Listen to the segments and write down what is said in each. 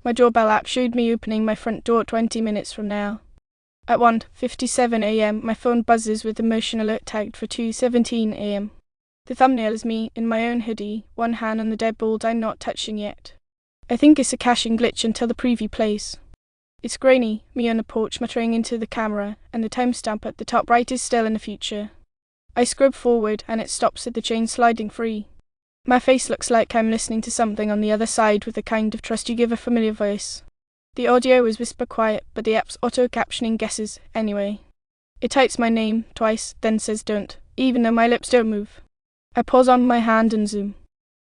My doorbell app showed me opening my front door 20 minutes from now. At 1:57 a.m, my phone buzzes with the motion alert tagged for 2:17 a.m. The thumbnail is me, in my own hoodie, one hand on the deadbolt I'm not touching yet. I think it's a caching glitch until the preview plays. It's grainy, me on the porch muttering into the camera, and the timestamp at the top right is still in the future. I scrub forward and it stops at the chain sliding free. My face looks like I'm listening to something on the other side with the kind of trust you give a familiar voice. The audio is whisper quiet, but the app's auto-captioning guesses anyway. It types my name twice, then says don't, even though my lips don't move. I pause on my hand and zoom.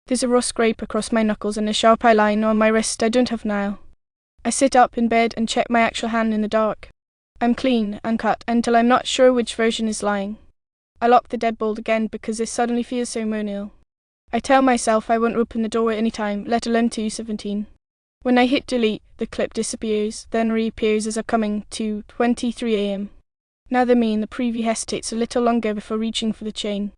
There's a raw scrape across my knuckles and a sharp eyeline on my wrist I don't have now. I sit up in bed and check my actual hand in the dark. I'm clean, uncut, until I'm not sure which version is lying. I lock the deadbolt again because this suddenly feels so menial. I tell myself I won't open the door at any time, let alone 2:17. When I hit delete, the clip disappears, then reappears as upcoming 2:23 a.m. Now the me in the preview hesitates a little longer before reaching for the chain.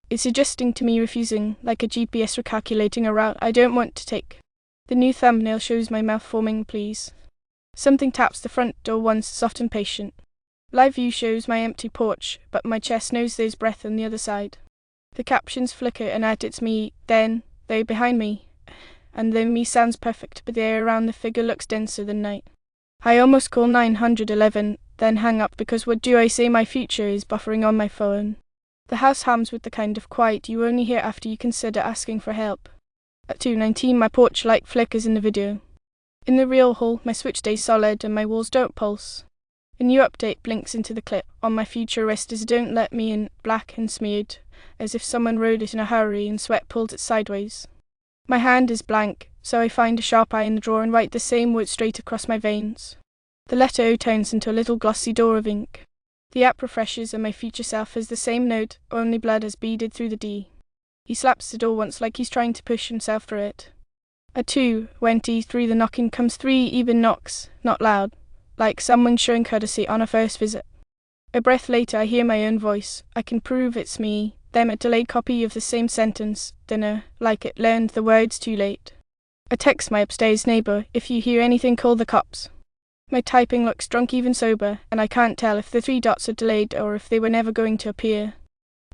It's adjusting to me refusing, like a GPS recalculating a route I don't want to take. The new thumbnail shows my mouth forming please. Something taps the front door once, soft and patient. Live view shows my empty porch, but my chest knows there's breath on the other side. The captions flicker and add it's me, then, they're behind me. And the me sounds perfect, but the air around the figure looks denser than night. I almost call 911, then hang up because what do I say my future is buffering on my phone. The house hums with the kind of quiet you only hear after you consider asking for help. At 2:19 my porch light flickers in the video. In the real hall my switch stays solid and my walls don't pulse. A new update blinks into the clip on my future wrist as don't let me in, black and smeared, as if someone wrote it in a hurry and sweat pulled it sideways. My hand is blank, so I find a sharp eye in the drawer and write the same word straight across my veins. The letter O turns into a little glossy door of ink. The app refreshes and my future self has the same note, only blood has beaded through the D. He slaps the door once like he's trying to push himself through it. At 2:23 the knocking comes 3 even knocks, not loud, like someone showing courtesy on a first visit. A breath later I hear my own voice. I can prove it's me, then a delayed copy of the same sentence, dinner, like it learned the words too late. I text my upstairs neighbour, if you hear anything call the cops. My typing looks drunk even sober, and I can't tell if the 3 dots are delayed or if they were never going to appear.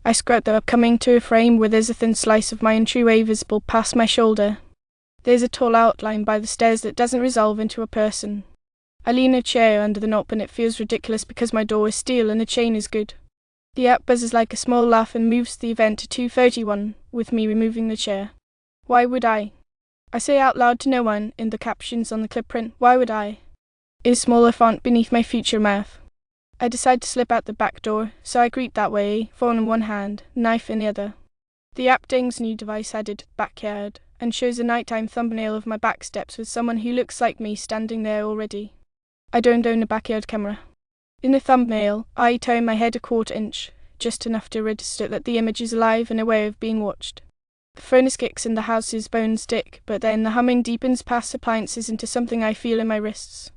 I squirt the upcoming to a frame where there's a thin slice of my entryway visible past my shoulder. There's a tall outline by the stairs that doesn't resolve into a person. I lean a chair under the knob and it feels ridiculous because my door is steel and the chain is good. The app buzzes like a small laugh and moves the event to 2:31, with me removing the chair. Why would I? I say out loud to no one, in the captions on the clip print, why would I? Is smaller font beneath my future mouth. I decide to slip out the back door, so I greet that way, phone in one hand, knife in the other. The app dings new device added, backyard, and shows a nighttime thumbnail of my back steps with someone who looks like me standing there already. I don't own a backyard camera. In the thumbnail, I turn my head a quarter inch, just enough to register that the image is alive and aware of being watched. The furnace kicks and the house's bones stick, but then the humming deepens past appliances into something I feel in my wrists.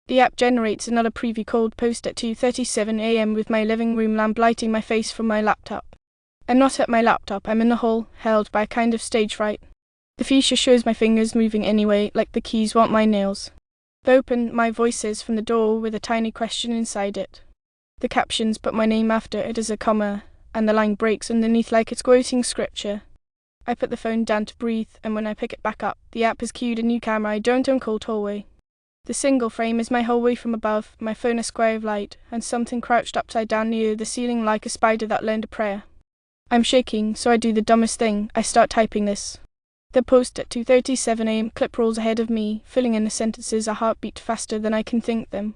The app generates another preview called post at 2:37 a.m. with my living room lamp lighting my face from my laptop. I'm not at my laptop, I'm in the hall, held by a kind of stage fright. The future shows my fingers moving anyway, like the keys want my nails. The open, my voice is from the door with a tiny question inside it. The captions put my name after it as a comma, and the line breaks underneath like it's quoting scripture. I put the phone down to breathe, and when I pick it back up, the app has cued a new camera I don't own called Hallway. The single frame is my hallway from above, my phone a square of light, and something crouched upside down near the ceiling like a spider that learned a prayer. I'm shaking, so I do the dumbest thing, I start typing this. The post at 2:37 a.m. clip rolls ahead of me, filling in the sentences a heartbeat faster than I can think them.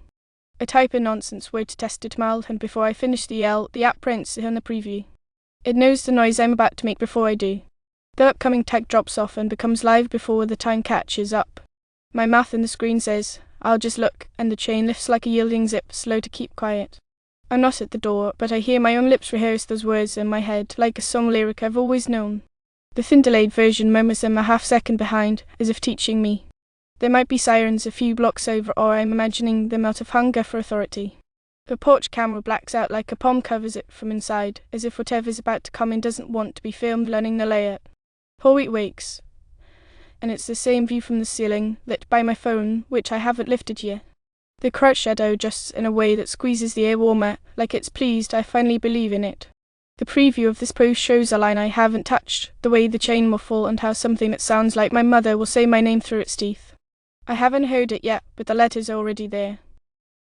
I type a nonsense word to test it mild, and before I finish the L, the app prints it on the preview. It knows the noise I'm about to make before I do. The upcoming tag drops off and becomes live before the time catches up. My mouth in the screen says, I'll just look, and the chain lifts like a yielding zip, slow to keep quiet. I'm not at the door, but I hear my own lips rehearse those words in my head, like a song lyric I've always known. The thin delayed version murmurs them a half-second behind, as if teaching me. There might be sirens a few blocks over, or I'm imagining them out of hunger for authority. The porch camera blacks out like a palm covers it from inside, as if whatever's about to come in doesn't want to be filmed learning the layout. Hoyt wakes. and it's the same view from the ceiling, lit by my phone, which I haven't lifted yet. The crouch shadow adjusts in a way that squeezes the air warmer, like it's pleased I finally believe in it. The preview of this post shows a line I haven't touched, the way the chain will fall and how something that sounds like my mother will say my name through its teeth. I haven't heard it yet, but the letter's already there.